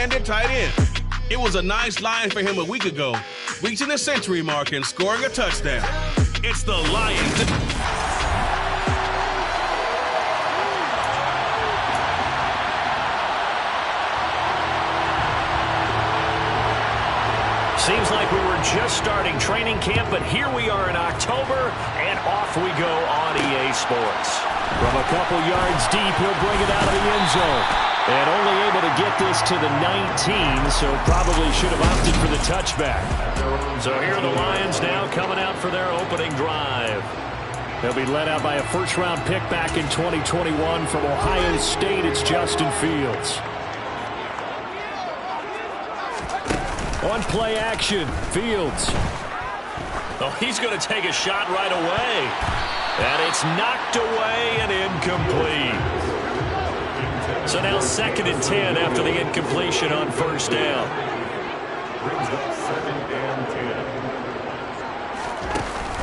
right-handed tight end. It was a nice line for him a week ago, reaching the century mark and scoring a touchdown. It's the Lions. Seems like we were just starting training camp, but here we are in October, and off we go on EA Sports. From a couple yards deep, he'll bring it out of the end zone. And only able to get this to the 19, so probably should have opted for the touchback. So here are the Lions now coming out for their opening drive. They'll be led out by a first-round pick back in 2021 from Ohio State. It's Justin Fields. On play action, Fields. Oh, he's going to take a shot right away. And it's knocked away and incomplete. So now 2nd and 10 after the incompletion on first down.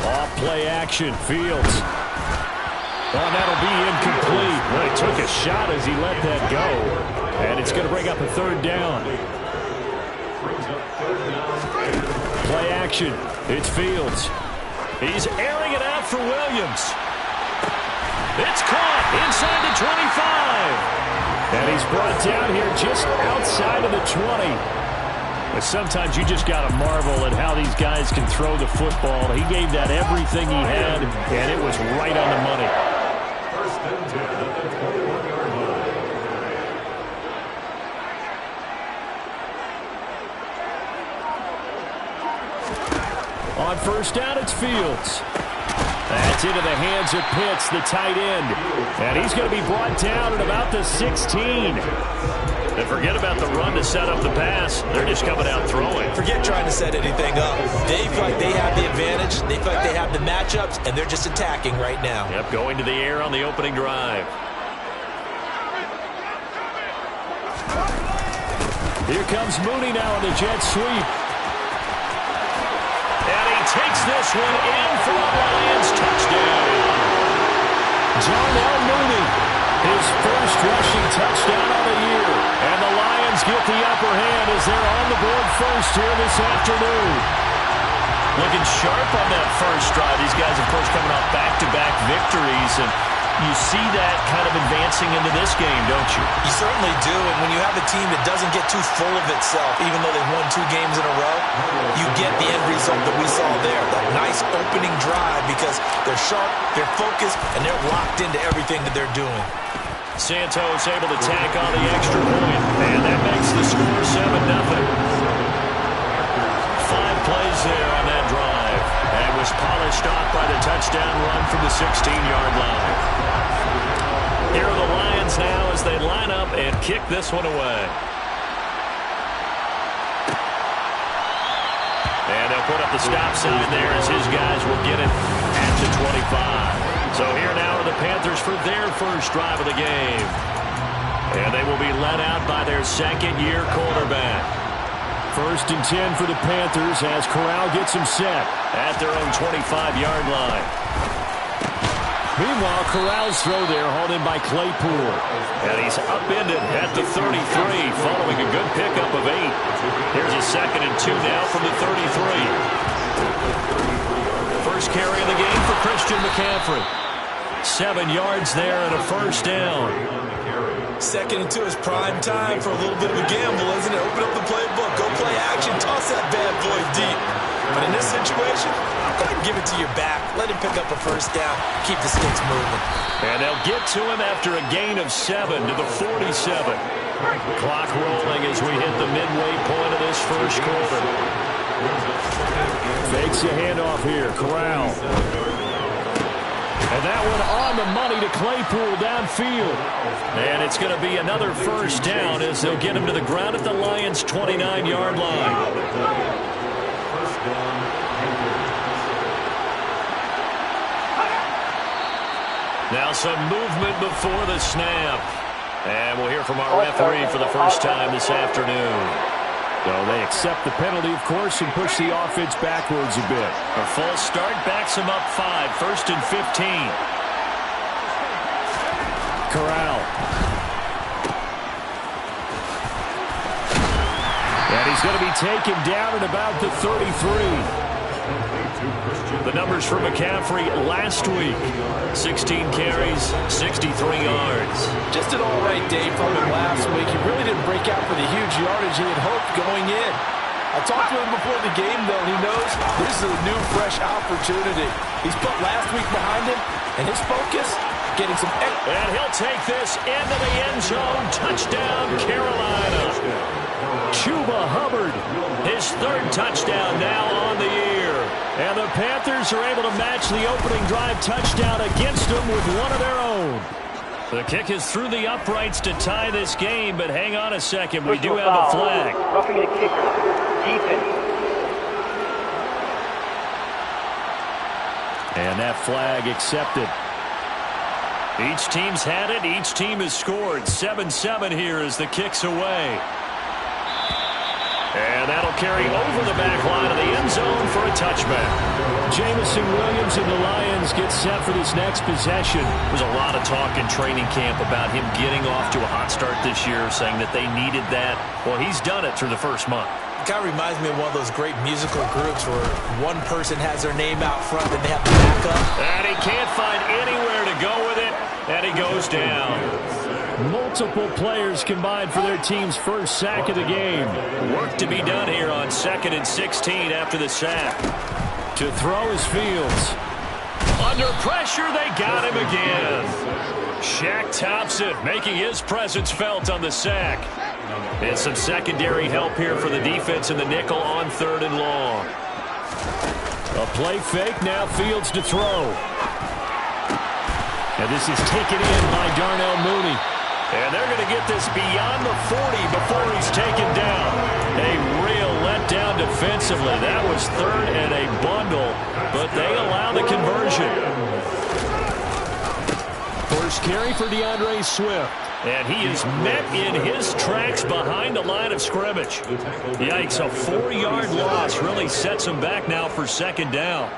Off play action, Fields. Oh, that'll be incomplete. Well, he took a shot as he let that go. And it's going to bring up a 3rd down. Play action. It's Fields. He's airing it out for Williams. It's caught inside the 25. And he's brought down here just outside of the 20. But sometimes you just got to marvel at how these guys can throw the football. He gave that everything he had, and it was right on the money. On first down, it's Fields. That's into the hands of Pitts, the tight end. And he's going to be brought down at about the 16. And forget about the run to set up the pass. They're just coming out throwing. Forget trying to set anything up. They feel like they have the advantage. They feel like they have the matchups, and they're just attacking right now. Yep, going to the air on the opening drive. Here comes Mooney now on the jet sweep. And he takes this one in for a Lions touchdown. Darnell Mooney, his first rushing touchdown of the year. And the Lions get the upper hand as they're on the board first here this afternoon. Looking sharp on that first drive. These guys, of course, coming off back-to-back victories. And you see that kind of advancing into this game, don't you? You certainly do, and when you have a team that doesn't get too full of itself, even though they've won 2 games in a row, you get the end result that we saw there, that nice opening drive, because they're sharp, they're focused, and they're locked into everything that they're doing. Santos able to tack on the extra point, and that makes the score 7-0. 5 plays there on that drive, and was polished off by the touchdown run from the 16-yard line. Here are the Lions now as they line up and kick this one away. And they'll put up the stop sign there as his guys will get it at the 25. So here now are the Panthers for their first drive of the game. And they will be led out by their second-year quarterback. 1st and 10 for the Panthers as Corral gets him set at their own 25-yard line. Meanwhile, Corral's throw there hauled in by Claypool. And he's upended at the 33 following a good pickup of 8. Here's a 2nd and 2 now from the 33. First carry of the game for Christian McCaffrey. 7 yards there and a first down. 2nd and 2 is prime time for a little bit of a gamble, isn't it? Open up the playbook, go play action, toss that bad boy deep. But in this situation, go ahead and give it to your back. Let him pick up a first down. Keep the sticks moving. And they'll get to him after a gain of 7 to the 47. Clock rolling as we hit the midway point of this first quarter. Fakes a handoff here, Corral. And that one on the money to Claypool downfield. And it's going to be another first down as they'll get him to the ground at the Lions' 29-yard line. Now some movement before the snap. And we'll hear from our referee for the first time this afternoon. So they accept the penalty, of course, and push the offense backwards a bit. A false start backs them up 5, 1st and 15. Corral. And he's going to be taken down at about the 33. The numbers for McCaffrey last week: 16 carries, 63 yards. Just an all-right day from him last week. He really didn't break out for the huge yardage he had hoped going in. I talked to him before the game, though, and he knows this is a new, fresh opportunity. He's put last week behind him, and his focus, getting some... And he'll take this into the end zone. Touchdown, Carolina. Chuba Hubbard, his third touchdown now on the year. And the Panthers are able to match the opening drive touchdown against them with one of their own. The kick is through the uprights to tie this game, but hang on a second. We do have a flag. Roughing the kicker. Defense. And that flag accepted. Each team's had it. Each team has scored. 7-7 here as the kick's away. And that'll carry over the back line of the end zone for a touchback. Jamison Williams and the Lions get set for this next possession. There's a lot of talk in training camp about him getting off to a hot start this year, saying that they needed that. Well, he's done it through the first month. It kind of reminds me of one of those great musical groups where one person has their name out front and they have to back up. And he can't find anywhere to go with it, and he goes down. Multiple players combined for their team's first sack of the game. Work to be done here on 2nd and 16 after the sack. To throw is Fields. Under pressure, they got him again. Shaq Thompson making his presence felt on the sack. And some secondary help here for the defense in the nickel on 3rd and long. A play fake, now Fields to throw. And this is taken in by Darnell Mooney. And they're going to get this beyond the 40 before he's taken down. A real letdown defensively. That was 3rd and a bundle, but they allow the conversion. First carry for DeAndre Swift. And he is met in his tracks behind the line of scrimmage. Yikes, a 4-yard loss really sets him back now for 2nd down.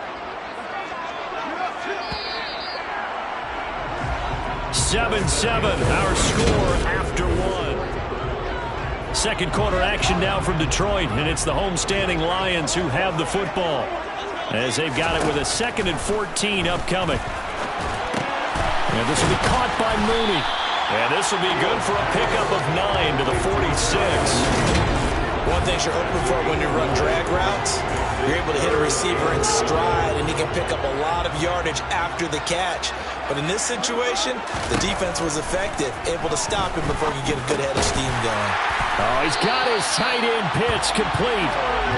7-7, our score after 1. Second quarter action now from Detroit, and it's the homestanding Lions who have the football, as they've got it with a 2nd and 14 upcoming. And this will be caught by Mooney. And this will be good for a pickup of 9 to the 46. One thing you're hoping for when you run drag routes, you're able to hit a receiver in stride, and he can pick up a lot of yardage after the catch. But in this situation, the defense was effective, able to stop him before he could get a good head of steam going. Oh, he's got his tight end pitch complete.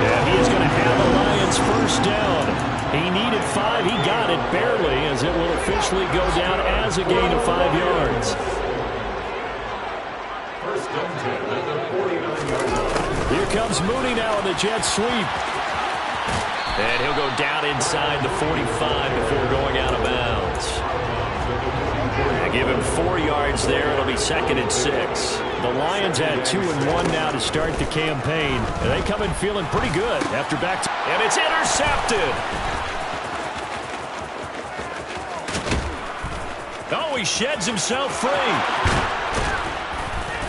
And he is going to have the Lions first down. He needed 5. He got it barely, as it will officially go down as a gain of 5 yards. Here comes Mooney now on the jet sweep. And he'll go down inside the 45 before going out of bounds. They give him 4 yards there. It'll be 2nd and 6. The Lions had 2 and 1 now to start the campaign. And they come in feeling pretty good after back. And it's intercepted. Oh, he sheds himself free.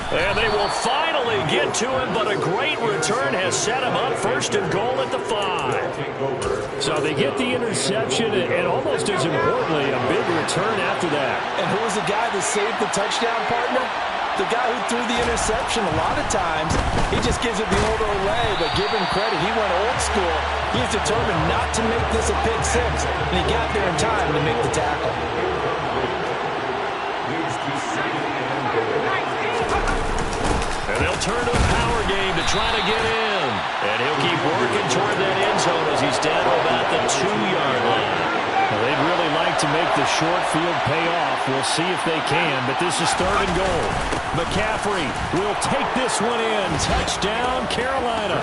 And they will finally get to him, but a great return has set him up 1st and goal at the 5. So they get the interception, and almost as importantly, a big return after that. And who was the guy that saved the touchdown, partner? The guy who threw the interception. A lot of times, he just gives it the old Olay, but give him credit. He went old school. He's determined not to make this a pick 6, and he got there in time to make the tackle. And they'll turn to a power game to try to get in. And he'll keep working toward that end zone as he's down to about the 2-yard line. Well, they'd really like to make the short field pay off. We'll see if they can, but this is 3rd and goal. McCaffrey will take this one in. Touchdown, Carolina.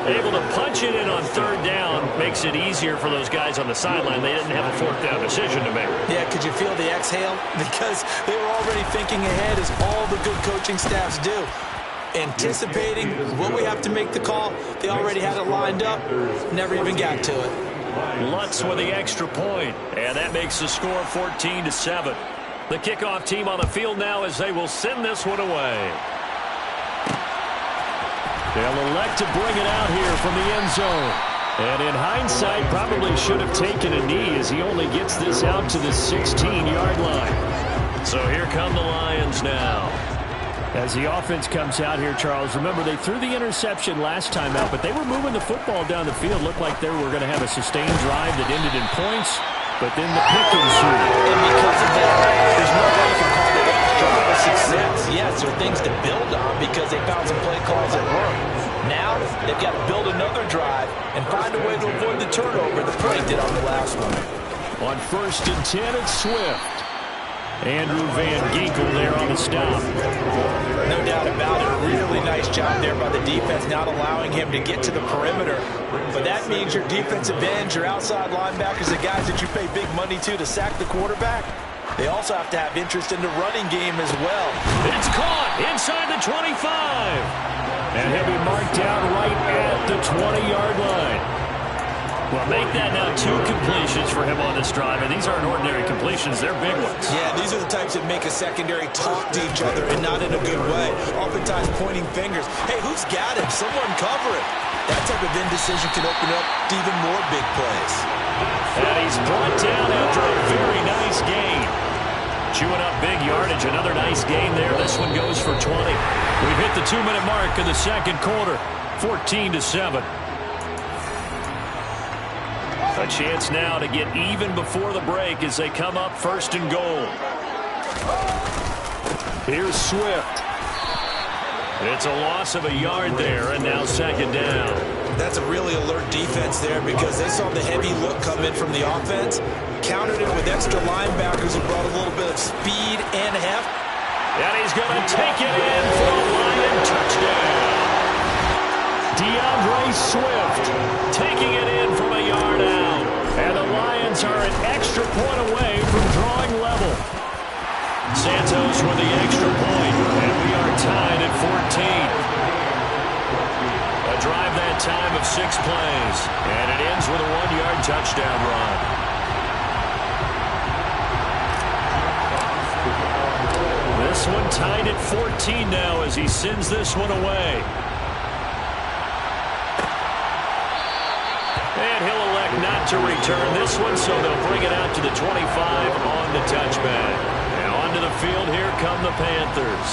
Able to punch it in on 3rd down makes it easier for those guys on the sideline. They didn't have a 4th down decision to make. Yeah, could you feel the exhale? Because they were already thinking ahead, as all the good coaching staffs do. Anticipating when we have to make the call. They already had it lined up. Never even got to it. Lutz with the extra point, and that makes the score 14-7. The kickoff team on the field now as they will send this one away. They'll elect to bring it out here from the end zone. And in hindsight, probably should have taken a knee as he only gets this out to the 16-yard line. So here come the Lions now. As the offense comes out here, Charles, remember they threw the interception last time out, but they were moving the football down the field. Looked like they were going to have a sustained drive that ended in points, but then the pick ensued. And because of that, there's no way you can call it a drive of success. Yes, there are things to build on because they found some play calls that work. Now, they've got to build another drive and find a way to avoid the turnover the play did on the last one. On 1st and 10, it's Swift. Andrew Van Ginkel there on the stop. No doubt about it. Really nice job there by the defense, not allowing him to get to the perimeter. But that means your defensive ends, your outside linebackers, the guys that you pay big money to sack the quarterback, they also have to have interest in the running game as well. It's caught inside the 25. And he'll be marked down right at the 20-yard line. Well, make that now 2 completions for him on this drive, and these aren't ordinary completions. They're big ones. Yeah, these are the types that make a secondary talk to each other, and not in a good way. Oftentimes pointing fingers. Hey, who's got him? Someone cover it. That type of indecision can open up to even more big plays. And he's brought down after a very nice gain. Chewing up big yardage. Another nice gain there. This one goes for 20. We've hit the 2-minute mark in the second quarter. 14-7. A chance now to get even before the break as they come up 1st and goal. Here's Swift. It's a loss of a yard there, and now 2nd down. That's a really alert defense there because they saw the heavy look come in from the offense, countered it with extra linebackers who brought a little bit of speed and heft. And he's going to take it in for a Lion touchdown. DeAndre Swift taking it in from a yard out. And the Lions are an extra point away from drawing level. Santos with the extra point, and we are tied at 14. A drive that time of 6 plays, and it ends with a 1-yard touchdown run. This one tied at 14 now as he sends this one away. And he'll elect not to return this one, so they'll bring it out to the 25 on the touchback. And onto the field, here come the Panthers.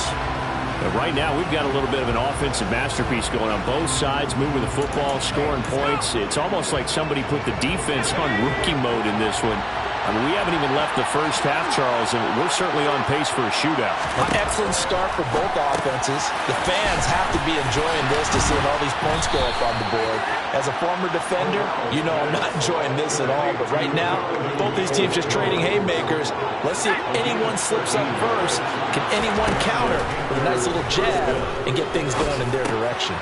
And right now, we've got a little bit of an offensive masterpiece going on both sides, moving the football, scoring points. It's almost like somebody put the defense on rookie mode in this one. I mean, we haven't even left the first half, Charles, and we're certainly on pace for a shootout. An excellent start for both offenses. The fans have to be enjoying this to see all these points go up on the board. As a former defender, you know I'm not enjoying this at all. But right now, both these teams just trading haymakers. Let's see if anyone slips up first. Can anyone counter with a nice little jab and get things going in their direction?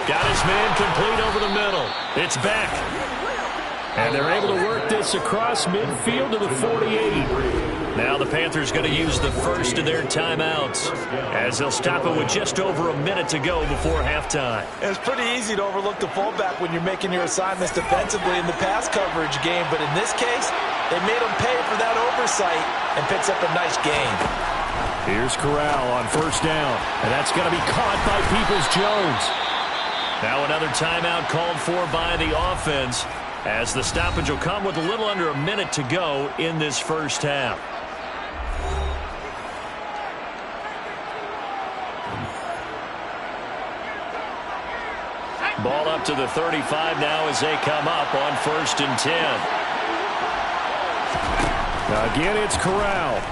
Got his man complete over the middle. It's back. And they're able to work this across midfield to the 48. Now the Panthers going to use the first of their timeouts as they'll stop it with just over a minute to go before halftime. It's pretty easy to overlook the fullback when you're making your assignments defensively in the pass coverage game, but in this case, they made him pay for that oversight and picks up a nice gain. Here's Corral on 1st down, and that's going to be caught by Peoples-Jones. Now another timeout called for by the offense, as the stoppage will come with a little under a minute to go in this first half. Ball up to the 35 now as they come up on 1st and 10. Again, it's Corral.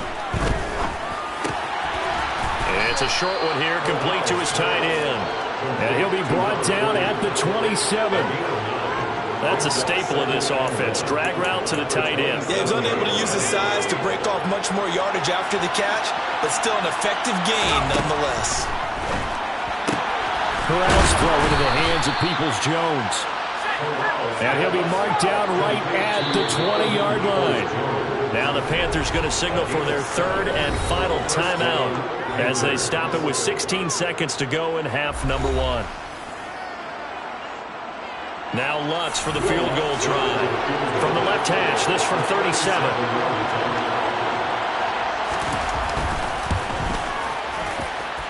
It's a short one here, complete to his tight end. And he'll be brought down at the 27. That's a staple of this offense. Drag route to the tight end. Yeah, he was unable to use his size to break off much more yardage after the catch, but still an effective gain nonetheless. Corral's throw into the hands of Peoples-Jones. And he'll be marked down right at the 20-yard line. Now the Panthers going to signal for their 3rd and final timeout as they stop it with 16 seconds to go in half number 1. Now Lutz for the field goal try. From the left hash, this from 37.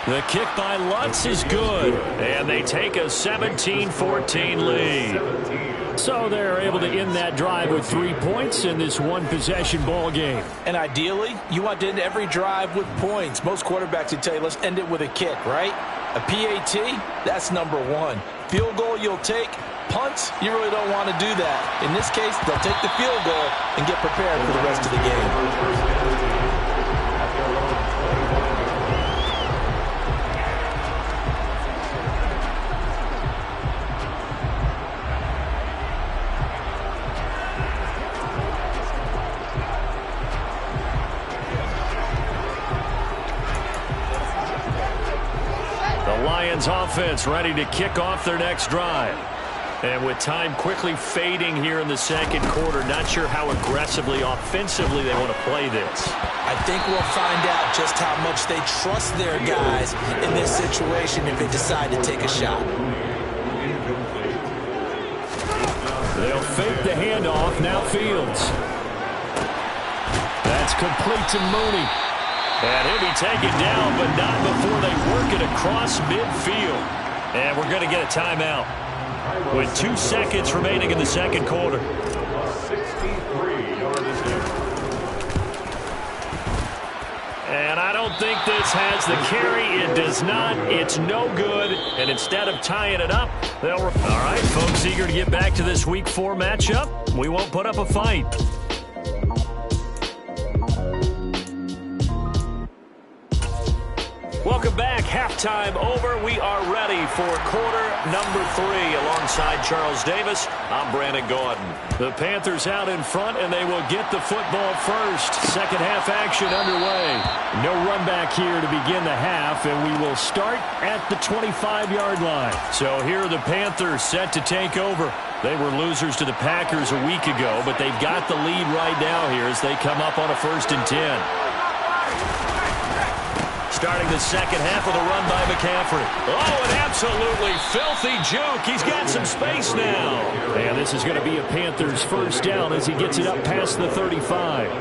The kick by Lutz is good. And they take a 17-14 lead. So they're able to end that drive with 3 points in this one-possession ball game. And ideally, you want to end every drive with points. Most quarterbacks would tell you, let's end it with a kick, right? A PAT, that's number one. Field goal you'll take. Punts, you really don't want to do that. In this case, they'll take the field goal and get prepared for the rest of the game. Lions offense ready to kick off their next drive. And with time quickly fading here in the second quarter, not sure how aggressively, offensively they want to play this. I think we'll find out just how much they trust their guys in this situation if they decide to take a shot. They'll fake the handoff. Now Fields. That's complete to Mooney. And he'll be taken down, but not before they work it across midfield. And we're going to get a timeout with 2 seconds remaining in the second quarter. And I don't think this has the carry. It does not. It's no good. And instead of tying it up, they'll... All right, folks, eager to get back to this Week 4 matchup. We won't put up a fight. Welcome back. Halftime over. We are ready for quarter number 3. Alongside Charles Davis, I'm Brandon Gaudin. The Panthers out in front, and they will get the football first. Second half action underway. No run back here to begin the half, and we will start at the 25-yard line. So here are the Panthers set to take over. They were losers to the Packers a week ago, but they've got the lead right now here as they come up on a 1st and 10. Starting the second half with a run by McCaffrey. Oh, an absolutely filthy juke. He's got some space now. And this is going to be a Panthers first down as he gets it up past the 35.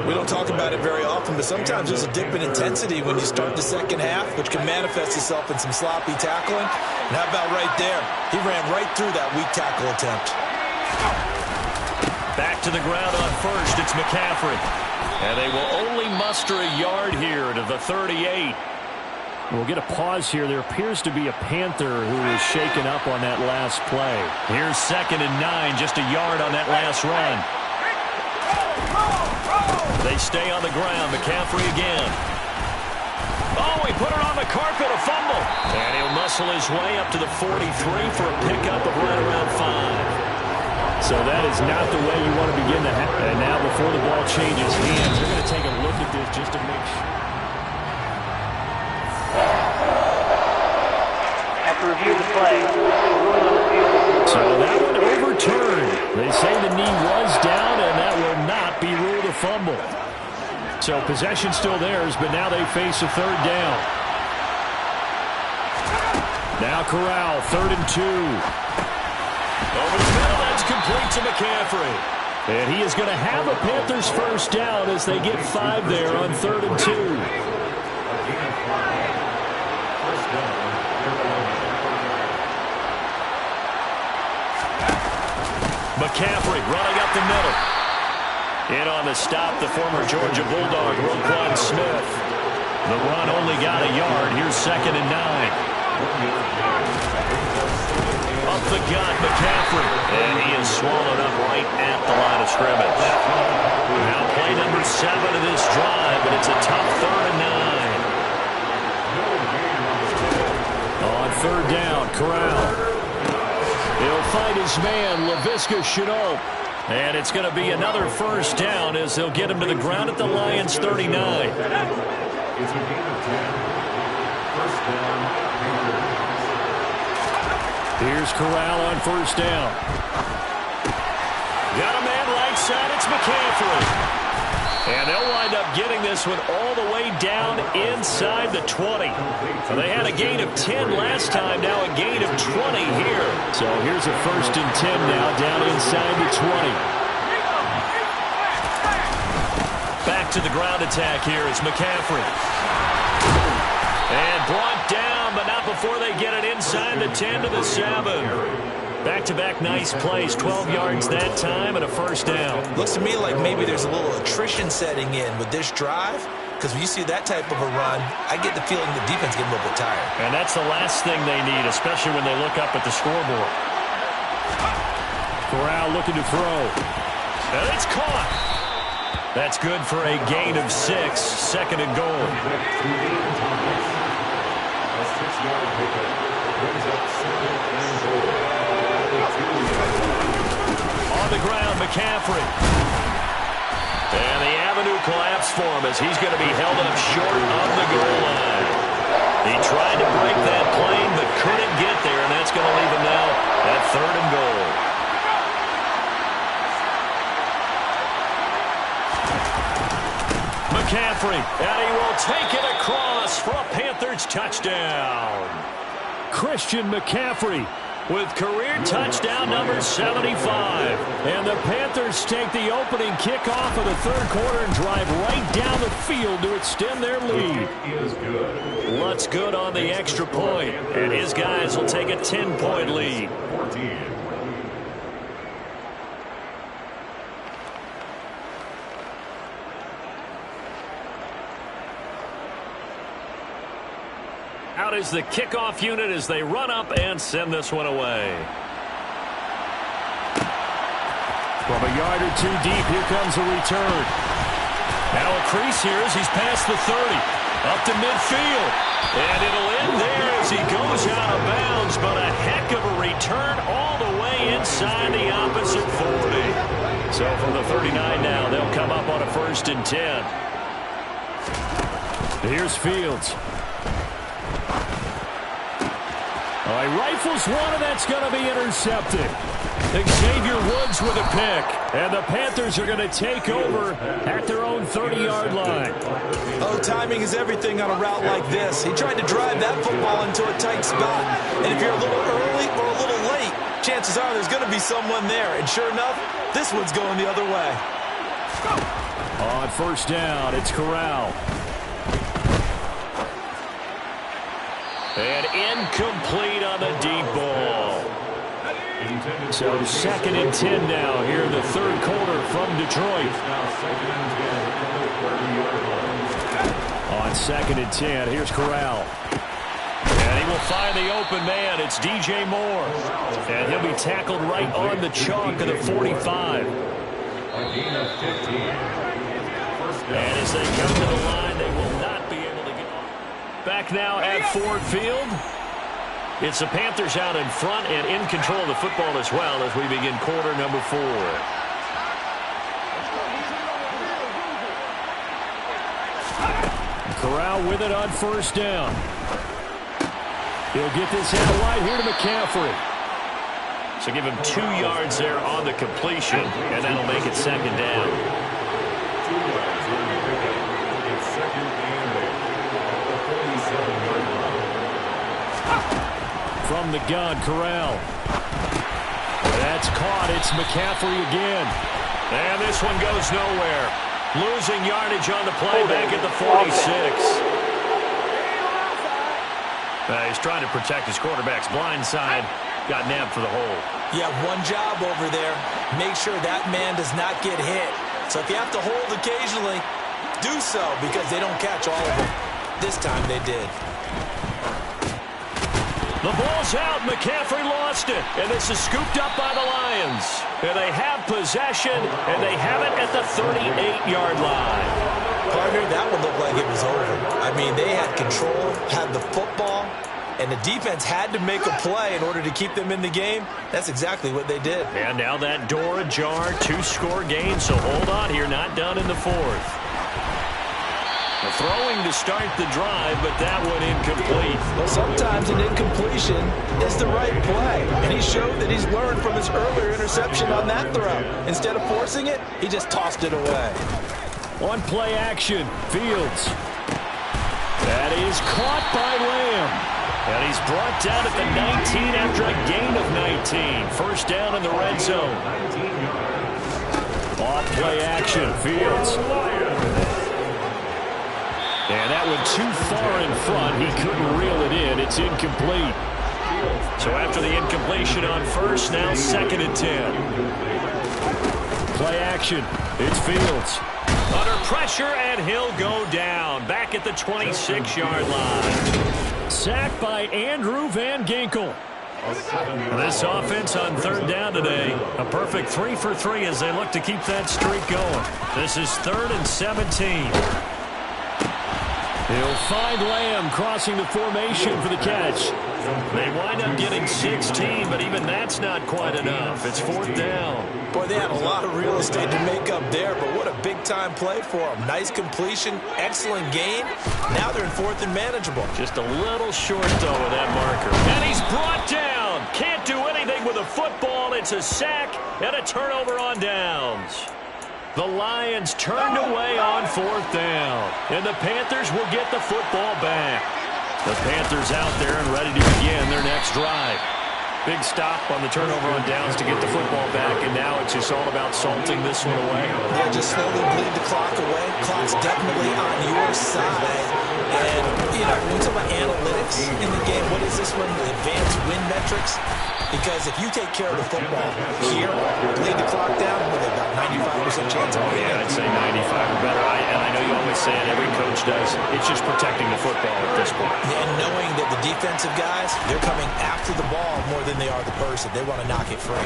We don't talk about it very often, but sometimes there's a dip in intensity when you start the second half, which can manifest itself in some sloppy tackling. And how about right there? He ran right through that weak tackle attempt. Back to the ground on first. It's McCaffrey. And they will only muster a yard here to the 38. We'll get a pause here. There appears to be a Panther who was shaken up on that last play. Here's 2nd and 9, just a yard on that last run. They stay on the ground. McCaffrey again. Oh, he put it on the carpet, a fumble. And he'll muscle his way up to the 43 for a pickup of right around 5. So that is not the way you want to begin the half. And now before the ball changes hands, they're going to take a look at this just to make sure. After review the play, ruling on the field. So that one overturned. They say the knee was down, and that will not be ruled a fumble. So possession still theirs, but now they face a 3rd down. Now Corral, 3rd and 2. Over the middle, that's complete to McCaffrey. And he is going to have a Panthers first down as they get 5 there on 3rd and 2. McCaffrey running up the middle. In on the stop, the former Georgia Bulldog, Roquan Smith. The run only got a yard. Here's 2nd and 9. Up the gut, McCaffrey. And he is swallowed up right at the line of scrimmage. Now play number 7 of this drive, but it's a tough 3rd and 9. On 3rd down, Corral. He'll find his man, Laviska Shenault. And it's going to be another first down as they'll get him to the ground at the Lions' 39. Here's Corral on first down. Got a man right side. It's McCaffrey. And they'll wind up getting this one all the way down inside the 20. So they had a gain of 10 last time, now a gain of 20 here. So here's a 1st and 10 now down inside the 20. Back to the ground attack here is McCaffrey. And brought down, but not before they get it inside the 10 to the 7. Back-to-back nice plays, 12 yards that time and a first down. Looks to me like maybe there's a little attrition setting in with this drive, because when you see that type of a run, I get the feeling the defense getting a little bit tired. And that's the last thing they need, especially when they look up at the scoreboard. Corral looking to throw. And it's caught. That's good for a gain of 6, second and goal. On the ground, McCaffrey. And the avenue collapsed for him as he's going to be held up short of the goal line. He tried to break that plane but couldn't get there, and that's going to leave him now at third and goal. McCaffrey, and he will take it across for a Panthers touchdown. Christian McCaffrey with career touchdown number 75. And the Panthers take the opening kickoff of the third quarter and drive right down the field to extend their lead. Lutz good on the extra point, and his guys will take a 10-point lead. Out is the kickoff unit as they run up and send this one away. From a yard or two deep, here comes a return. Now a crease here as he's past the 30. Up to midfield. And it'll end there as he goes out of bounds, but a heck of a return all the way inside the opposite 40. So from the 39 now, they'll come up on a 1st and 10. Here's Fields. He rifles one, and that's going to be intercepted. Xavier Woods with a pick, and the Panthers are going to take over at their own 30-yard line. Oh, timing is everything on a route like this. He tried to drive that football into a tight spot, and if you're a little early or a little late, chances are there's going to be someone there, and sure enough, this one's going the other way. On 1st down, it's Corral. And incomplete on the deep ball. So 2nd and 10 now here in the third quarter from Detroit. On 2nd and 10, here's Corral. And he will find the open man. It's DJ Moore. And he'll be tackled right on the chalk of the 45. And as they come to the line, they will not be able to get back now at Ford Field. It's the Panthers out in front and in control of the football as well as we begin quarter number 4. Corral with it on 1st down. He'll get this out wide here to McCaffrey. So give him 2 yards there on the completion, and that'll make it 2nd down. From the gun, Corral. That's caught. It's McCaffrey again. And this one goes nowhere. Losing yardage on the play back at the 46. He's trying to protect his quarterback's blind side. Got nabbed for the hole. You have one job over there. Make sure that man does not get hit. So if you have to hold occasionally, do so because they don't catch all of them. This time they did. The ball's out. McCaffrey lost it. And this is scooped up by the Lions. And they have possession, and they have it at the 38-yard line. Partner, that one looked like it was over. I mean, they had control, had the football, and the defense had to make a play in order to keep them in the game. That's exactly what they did. And now that door ajar, 2-score game, so hold on here, not done in the 4th. Throwing to start the drive, but that one incomplete. Well, sometimes an incompletion is the right play, and he showed that he's learned from his earlier interception on that throw. Instead of forcing it, he just tossed it away. On play action, Fields. That is caught by Lamb. And he's brought down at the 19 after a gain of 19. 1st down in the red zone. Off play action, Fields. And that went too far in front. He couldn't reel it in. It's incomplete. So after the incompletion on first, now 2nd and 10. Play action. It's Fields. Under pressure, and he'll go down. Back at the 26-yard line. Sacked by Andrew Van Ginkel. This offense on 3rd down today, a perfect 3 for 3 as they look to keep that streak going. This is 3rd and 17. He'll find Lamb crossing the formation for the catch. They wind up getting 16, but even that's not quite enough. It's 4th down. Boy, they had a lot of real estate to make up there, but what a big-time play for them. Nice completion, excellent gain. Now they're in 4th and manageable. Just a little short, though, with that marker. And he's brought down. Can't do anything with a football. It's a sack and a turnover on downs. The Lions turned away on 4th down, and the Panthers will get the football back. The Panthers out there and ready to begin their next drive. Big stop on the turnover on downs to get the football back, and now it's just all about salting this one away. Yeah, just slowly bleed the clock away. Clock's definitely on your side. And, you know, when we talk about analytics in the game, what is this one? Advanced win metrics? Because if you take care of the football here, bleed the clock down, with about 95% chance of winning. Yeah, I'd say 95 or better. And I know you always say it, every coach does. It's just protecting the football at this point. And knowing that the defensive guys, they're coming after the ball more than they are the person. They want to knock it free.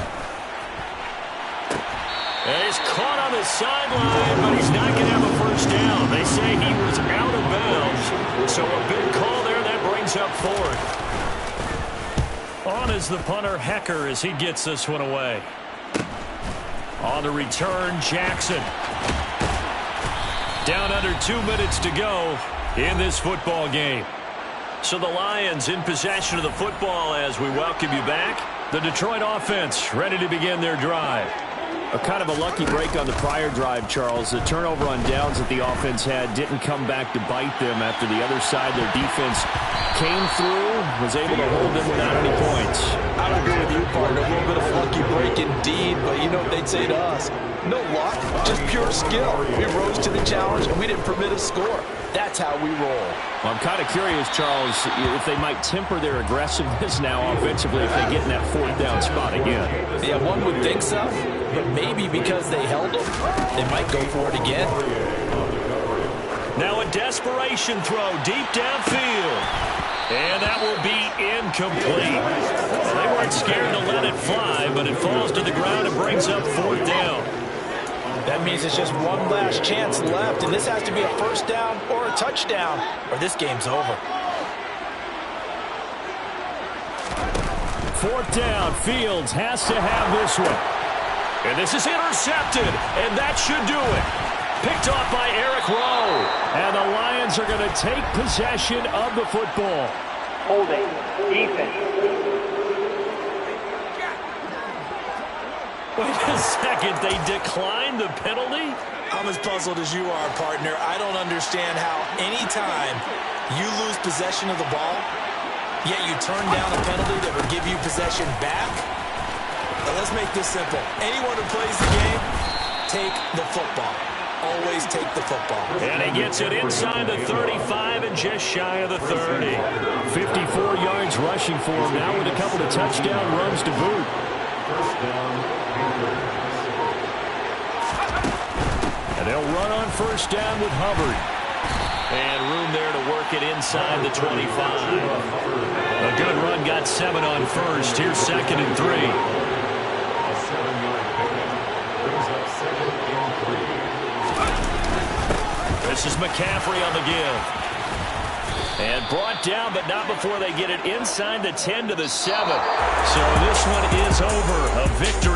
And he's caught on the sideline, but he's not going to have a first down. They say he was out of bounds. So a big call there, that brings up 4th. On is the punter, Hecker, as he gets this one away. On the return, Jackson. Down under 2 minutes to go in this football game. So the Lions in possession of the football as we welcome you back. The Detroit offense ready to begin their drive. A kind of a lucky break on the prior drive, Charles. The turnover on downs that the offense had didn't come back to bite them after the other side. Their defense came through, was able to hold them without any points. I would agree with you, partner. A little bit of lucky break indeed, but you know what they'd say to us? No luck, just pure skill. We rose to the challenge, and we didn't permit a score. That's how we roll. Well, I'm kind of curious, Charles, if they might temper their aggressiveness now offensively if they get in that 4th down spot again. Yeah, one would think so, but maybe because they held them, they might go for it again. Now a desperation throw deep downfield. And that will be incomplete. They weren't scared to let it fly, but it falls to the ground and brings up 4th down. That means it's just one last chance left, and this has to be a first down or a touchdown, or this game's over. 4th down, Fields has to have this one. And this is intercepted, and that should do it. Picked off by Eric Rowe. And the Lions are going to take possession of the football. Holding. Defense. Wait a second. They declined the penalty? I'm as puzzled as you are, partner. I don't understand how anytime you lose possession of the ball, yet you turn down a penalty that would give you possession back. Now let's make this simple. Anyone who plays the game, take the football. Always take the football. And he gets it inside the 35 and just shy of the 30. 54 yards rushing for him now with a couple of touchdown runs to boot. And they'll run on first down with Hubbard. And room there to work it inside the 25. A good run, got 7 on first. Here's 2nd and 3. This is McCaffrey on the give. And brought down, but not before they get it inside the 10 to the 7. So this one is over. A victory.